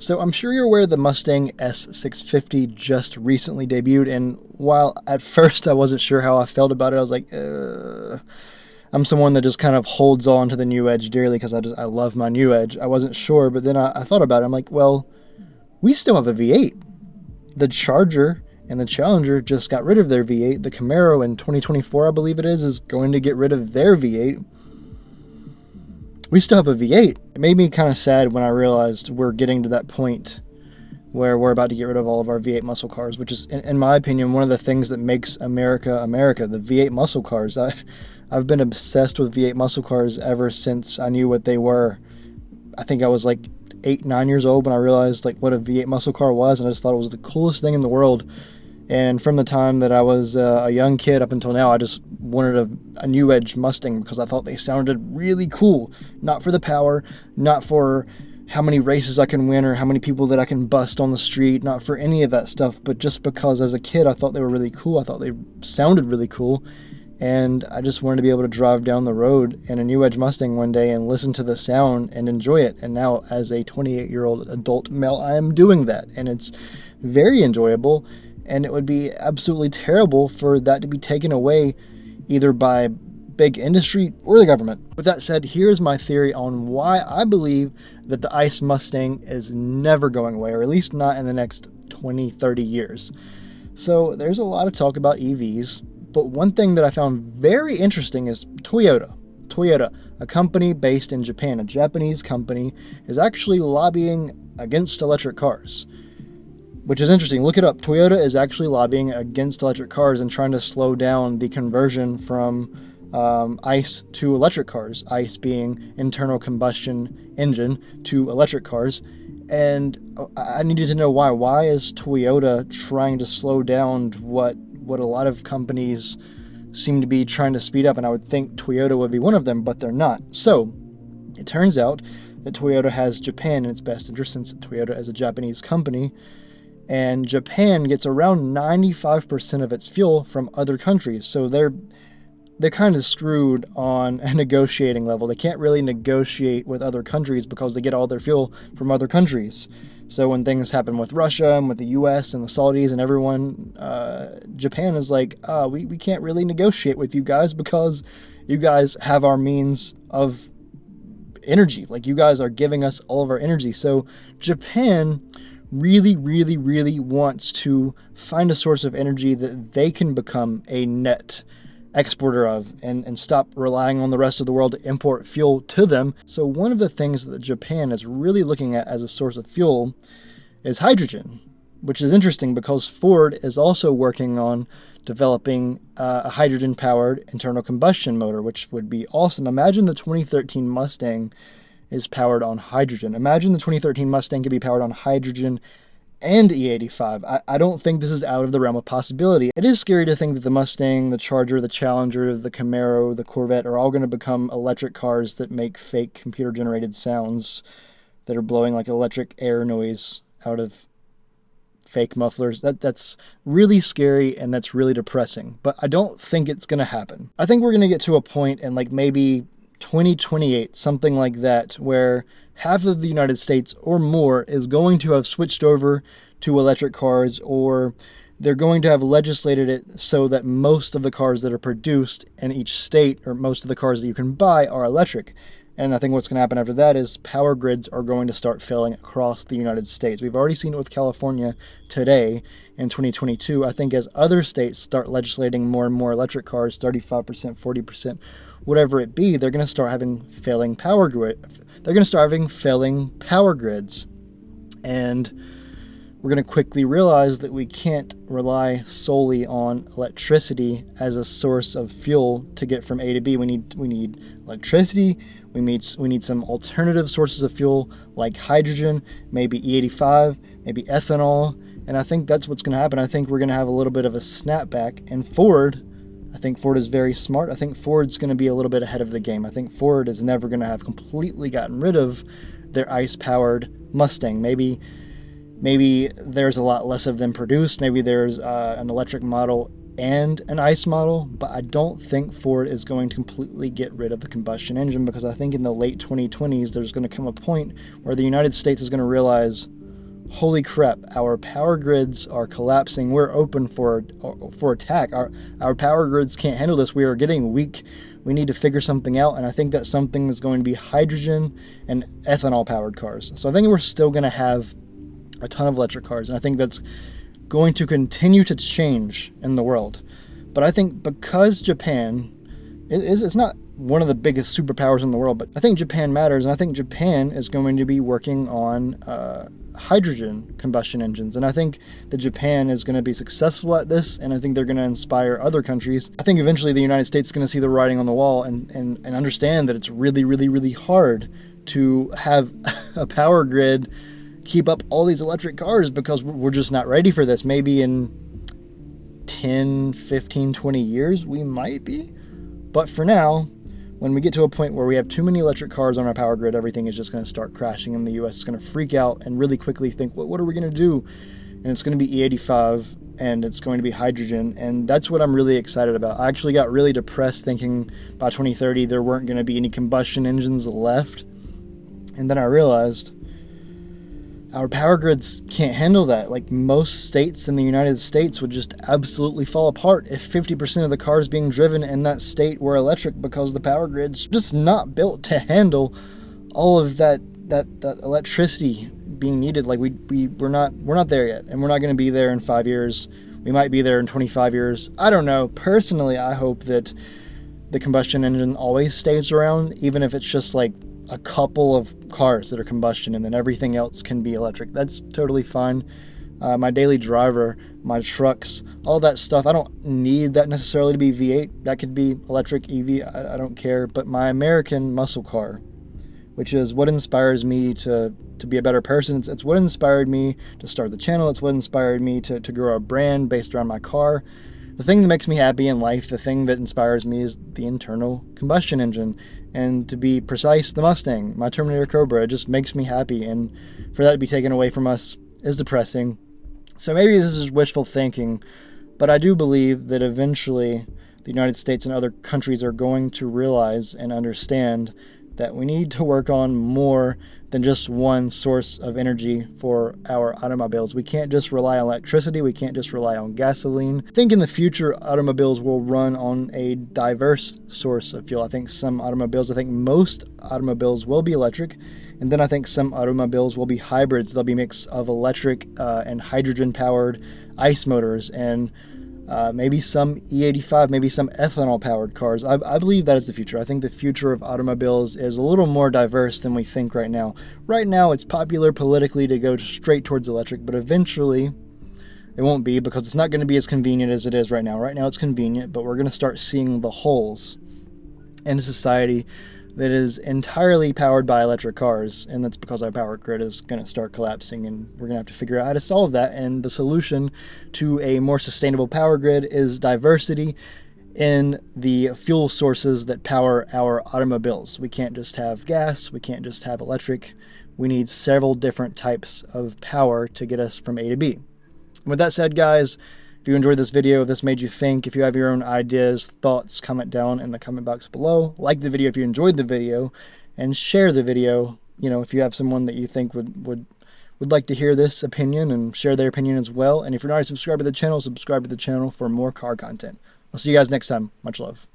So I'm sure you're aware the Mustang S650 just recently debuted, and while at first I wasn't sure how I felt about it, I was like, I'm someone that just kind of holds on to the new Edge dearly because I love my new Edge. I wasn't sure, but then I thought about it. I'm like, well, we still have a V8. The Charger and the Challenger just got rid of their V8. The Camaro in 2024, I believe it is going to get rid of their V8. We still have a V8. It made me kind of sad when I realized we're getting to that point where we're about to get rid of all of our V8 muscle cars, which is, in my opinion, one of the things that makes America, America, the V8 muscle cars. I've been obsessed with V8 muscle cars ever since I knew what they were. I think I was like 8, 9 years old when I realized like what a V8 muscle car was, and I just thought it was the coolest thing in the world. And from the time that I was a young kid up until now, I just wanted a new Edge Mustang because I thought they sounded really cool. Not for the power, not for how many races I can win or how many people that I can bust on the street, not for any of that stuff, but just because as a kid I thought they were really cool. I thought they sounded really cool. And I just wanted to be able to drive down the road in a new Edge Mustang one day and listen to the sound and enjoy it. And now as a 28-year-old adult male, I am doing that. And it's very enjoyable. And it would be absolutely terrible for that to be taken away either by big industry or the government. With that said, here's my theory on why I believe that the ICE Mustang is never going away, or at least not in the next 20, 30 years. So there's a lot of talk about EVs, but one thing that I found very interesting is Toyota. Toyota, a company based in Japan, a Japanese company, is actually lobbying against electric cars. Which is interesting. Look it up. Toyota is actually lobbying against electric cars and trying to slow down the conversion from ICE to electric cars. ICE being internal combustion engine to electric cars. And I needed to know why. Why is Toyota trying to slow down what a lot of companies seem to be trying to speed up? And I would think Toyota would be one of them, but they're not. So it turns out that Toyota has Japan in its best interest, since Toyota is a Japanese company. And Japan gets around 95% of its fuel from other countries. So they're kind of screwed on a negotiating level. They can't really negotiate with other countries because they get all their fuel from other countries. So when things happen with Russia and with the US and the Saudis and everyone, Japan is like, we can't really negotiate with you guys because you guys have our means of energy. Like, you guys are giving us all of our energy. So Japan really, really, really wants to find a source of energy that they can become a net exporter of and stop relying on the rest of the world to import fuel to them. So one of the things that Japan is really looking at as a source of fuel is hydrogen, which is interesting because Ford is also working on developing a hydrogen-powered internal combustion motor, which would be awesome. Imagine the 2013 Mustang is powered on hydrogen. Imagine the 2013 Mustang could be powered on hydrogen and E85. I don't think this is out of the realm of possibility. It is scary to think that the Mustang, the Charger, the Challenger, the Camaro, the Corvette are all going to become electric cars that make fake computer-generated sounds that are blowing like electric air noise out of fake mufflers. That's really scary and that's really depressing. But I don't think it's going to happen. I think we're going to get to a point in like maybe 2028, something like that, where half of the United States or more is going to have switched over to electric cars, or they're going to have legislated it so that most of the cars that are produced in each state, or most of the cars that you can buy, are electric. And I think what's going to happen after that is power grids are going to start failing across the United States. We've already seen it with California today in 2022. I think as other states start legislating more and more electric cars, 35%, 40%, whatever it be, they're going to start having failing power grids. And we're going to quickly realize that we can't rely solely on electricity as a source of fuel to get from A to B. We need electricity. We need some alternative sources of fuel like hydrogen, maybe E85, maybe ethanol. And I think that's what's going to happen. I think we're going to have a little bit of a snapback. And I think Ford is very smart. I think Ford's going to be a little bit ahead of the game. I think Ford is never going to have completely gotten rid of their ICE-powered Mustang. Maybe there's a lot less of them produced. Maybe there's an electric model and an ICE model, but I don't think Ford is going to completely get rid of the combustion engine, because I think in the late 2020s there's going to come a point where the United States is going to realize, holy crap, our power grids are collapsing. We're open for attack. Our power grids can't handle this. We are getting weak. We need to figure something out, and I think that something is going to be hydrogen and ethanol powered cars. So I think we're still going to have a ton of electric cars, and I think that's going to continue to change in the world. But I think because Japan it's not one of the biggest superpowers in the world, but I think Japan matters, and I think Japan is going to be working on hydrogen combustion engines, and I think that Japan is going to be successful at this, and I think they're going to inspire other countries. I think eventually the United States is going to see the writing on the wall and understand that it's really, really, really hard to have a power grid keep up all these electric cars, because we're just not ready for this. Maybe in 10, 15, 20 years we might be, but for now, when we get to a point where we have too many electric cars on our power grid, everything is just going to start crashing, and the US is going to freak out and really quickly think, what are we going to do? And it's going to be E85, and it's going to be hydrogen, and that's what I'm really excited about. I actually got really depressed thinking by 2030 there weren't going to be any combustion engines left, and then I realized our power grids can't handle that. Like, most states in the United States would just absolutely fall apart if 50% of the cars being driven in that state were electric, because the power grid's just not built to handle all of that electricity being needed. Like, we're not there yet, and we're not going to be there in 5 years. We might be there in 25 years. I don't know. Personally, I hope that the combustion engine always stays around, even if it's just like a couple of cars that are combustion and then everything else can be electric. That's totally fine. My daily driver, my trucks, all that stuff, I don't need that necessarily to be V8. That could be electric, EV, I don't care. But my American muscle car, which is what inspires me to be a better person. It's what inspired me to start the channel. It's what inspired me to grow a brand based around my car. The thing that makes me happy in life, the thing that inspires me, is the internal combustion engine. And to be precise, the Mustang, my Terminator Cobra. It just makes me happy, and for that to be taken away from us is depressing. So maybe this is wishful thinking, but I do believe that eventually the United States and other countries are going to realize and understand that we need to work on more than just one source of energy for our automobiles. We can't just rely on electricity. We can't just rely on gasoline. I think in the future, automobiles will run on a diverse source of fuel. I think most automobiles will be electric. And then I think some automobiles will be hybrids. They'll be a mix of electric and hydrogen-powered ICE motors, and maybe some E85, maybe some ethanol-powered cars. I believe that is the future. I think the future of automobiles is a little more diverse than we think right now. Right now, it's popular politically to go straight towards electric, but eventually it won't be, because it's not going to be as convenient as it is right now. Right now it's convenient, but we're going to start seeing the holes in a society that is entirely powered by electric cars, and that's because our power grid is going to start collapsing, and we're going to have to figure out how to solve that. And the solution to a more sustainable power grid is diversity in the fuel sources that power our automobiles. We can't just have gas, we can't just have electric. We need several different types of power to get us from A to B. And with that said, guys, if you enjoyed this video, if this made you think, if you have your own ideas, thoughts, comment down in the comment box below. Like the video if you enjoyed the video, and share the video. You know, if you have someone that you think would like to hear this opinion, and share their opinion as well. And if you're not already subscribed to the channel, subscribe to the channel for more car content. I'll see you guys next time. Much love.